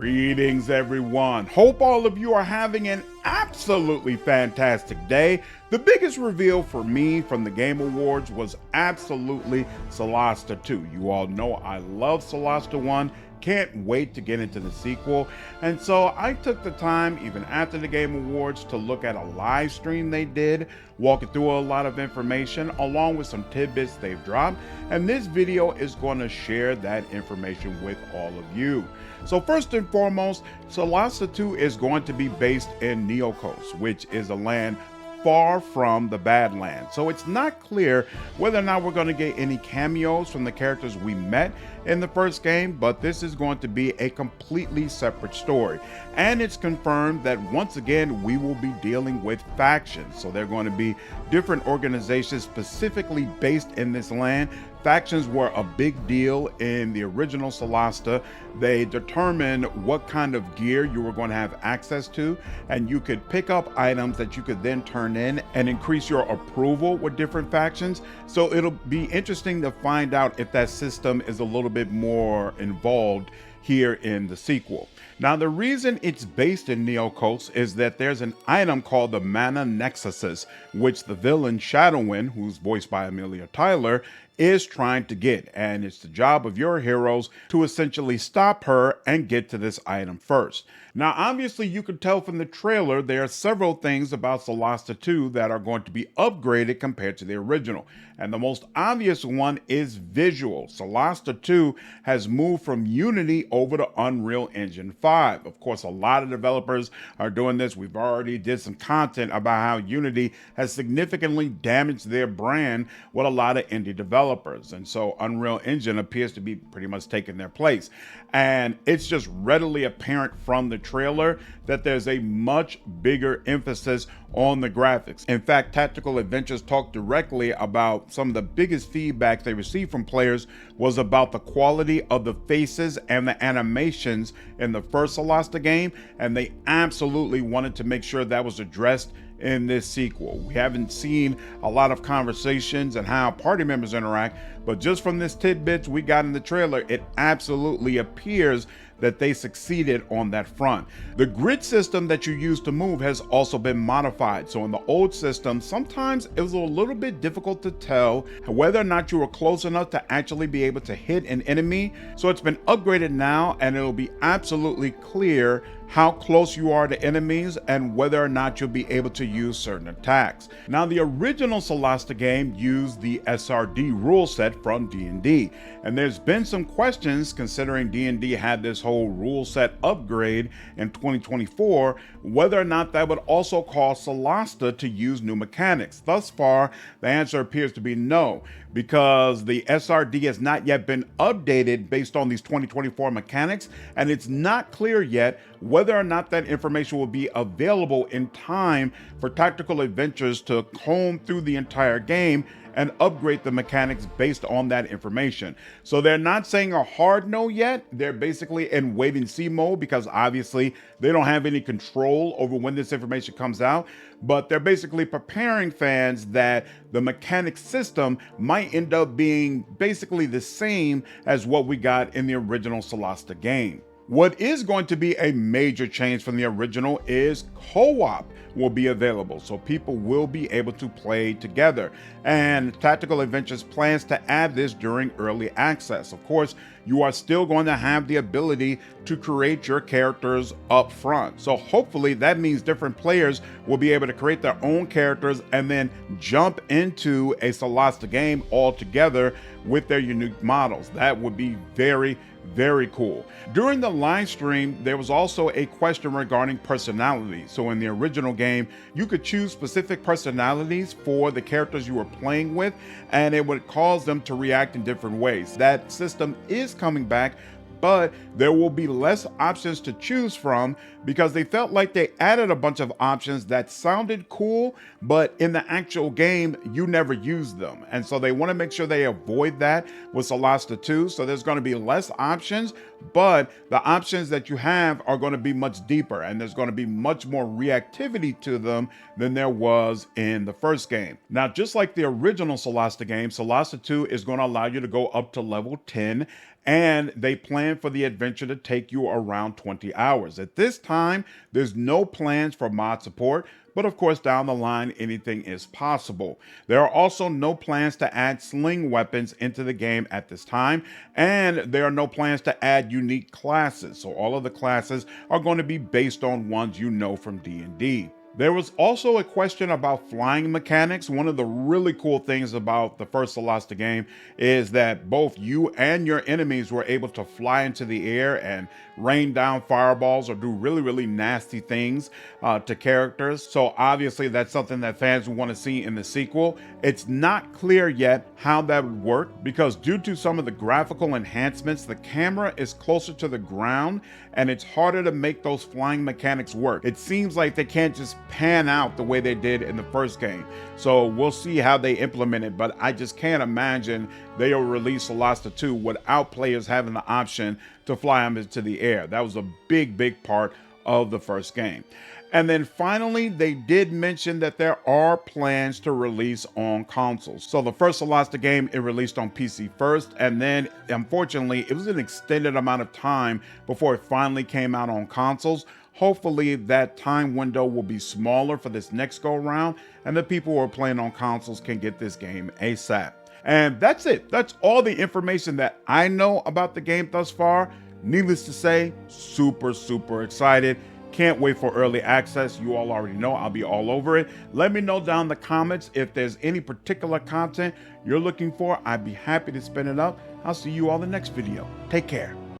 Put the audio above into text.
Greetings, everyone. Hope all of you are having an absolutely fantastic day. The biggest reveal for me from the Game Awards was absolutely Solasta 2. You all know I love Solasta 1. Can't wait to get into the sequel. And so I took the time, even after the Game Awards, to look at a live stream they did, walking through a lot of information, along with some tidbits they've dropped. And this video is going to share that information with all of you. So first and foremost, Solasta 2 is going to be based in Neokos, which is a land far from the Badlands. So it's not clear whether or not we're going to get any cameos from the characters we met in the first game, but this is going to be a completely separate story. And it's confirmed that once again, we will be dealing with factions. So they're going to be different organizations specifically based in this land. Factions were a big deal in the original Solasta. They determined what kind of gear you were going to have access to, and you could pick up items that you could then turn in and increase your approval with different factions. So it'll be interesting to find out if that system is a little bit more involved here in the sequel. Now, the reason it's based in Neokos is that there's an item called the Mana Nexuses, which the villain Shadowwind, who's voiced by Amelia Tyler, is trying to get, and it's the job of your heroes to essentially stop her and get to this item first. Now, obviously, you can tell from the trailer there are several things about Solasta 2 that are going to be upgraded compared to the original, and the most obvious one is visual. Solasta 2 has moved from Unity over to Unreal Engine 5. Of course, a lot of developers are doing this. We've already did some content about how Unity has significantly damaged their brand with a lot of indie developers, and so Unreal Engine appears to be pretty much taking their place. And it's just readily apparent from the trailer that there's a much bigger emphasis on the graphics. In fact, Tactical Adventures talked directly about some of the biggest feedback they received from players was about the quality of the faces and the animations in the first Solasta game, and they absolutely wanted to make sure that was addressed in this sequel. We haven't seen a lot of conversations and how party members interact, but just from this tidbits we got in the trailer, it absolutely appears that they succeeded on that front. The grid system that you use to move has also been modified. So in the old system, sometimes it was a little bit difficult to tell whether or not you were close enough to actually be able to hit an enemy. So it's been upgraded now, and it'll be absolutely clear how close you are to enemies and whether or not you'll be able to use certain attacks. Now, the original Solasta game used the SRD rule set from D&D, and there's been some questions considering D&D had this whole rule set upgrade in 2024, whether or not that would also cause Solasta to use new mechanics. Thus far, the answer appears to be no, because the SRD has not yet been updated based on these 2024 mechanics, and it's not clear yet whether or not that information will be available in time for Tactical Adventures to comb through the entire game and upgrade the mechanics based on that information. So they're not saying a hard no yet. They're basically in wait and see mode because obviously they don't have any control over when this information comes out, but they're basically preparing fans that the mechanic system might end up being basically the same as what we got in the original Solasta game. What is going to be a major change from the original is co-op will be available, so people will be able to play together. And Tactical Adventures plans to add this during early access. Of course, you are still going to have the ability to create your characters up front. So hopefully that means different players will be able to create their own characters and then jump into a Solasta game all together with their unique models. That would be very cool. During the live stream, there was also a question regarding personality. So in the original game, you could choose specific personalities for the characters you were playing with, and it would cause them to react in different ways. That system is coming back, but there will be less options to choose from because they felt like they added a bunch of options that sounded cool, but in the actual game, you never used them. And so they want to make sure they avoid that with Solasta 2. So there's going to be less options, but the options that you have are going to be much deeper, and there's going to be much more reactivity to them than there was in the first game. Now, just like the original Solasta game, Solasta 2 is going to allow you to go up to level 10, and they plan for the adventure to take you around 20 hours. At this time, there's no plans for mod support, but of course down the line anything is possible. There are also no plans to add sling weapons into the game at this time, and there are no plans to add unique classes, so all of the classes are going to be based on ones you know from D&D. There was also a question about flying mechanics. One of the really cool things about the first Solasta game is that both you and your enemies were able to fly into the air and rain down fireballs or do really nasty things to characters. So obviously that's something that fans want to see in the sequel. It's not clear yet how that would work because due to some of the graphical enhancements, the camera is closer to the ground and it's harder to make those flying mechanics work. It seems like they can't just pan out the way they did in the first game. So we'll see how they implement it, but I just can't imagine they'll release Solasta 2 without players having the option to fly them into the air. That was a big part of the first game. And then finally, they did mention that there are plans to release on consoles. So the first Solasta game, it released on PC first, and then unfortunately, it was an extended amount of time before it finally came out on consoles. Hopefully that time window will be smaller for this next go around, and the people who are playing on consoles can get this game ASAP. And that's it. That's all the information that I know about the game thus far. Needless to say, super excited. Can't wait for early access. You all already know I'll be all over it. Let me know down in the comments if there's any particular content you're looking for. I'd be happy to spin it up. I'll see you all in the next video. Take care.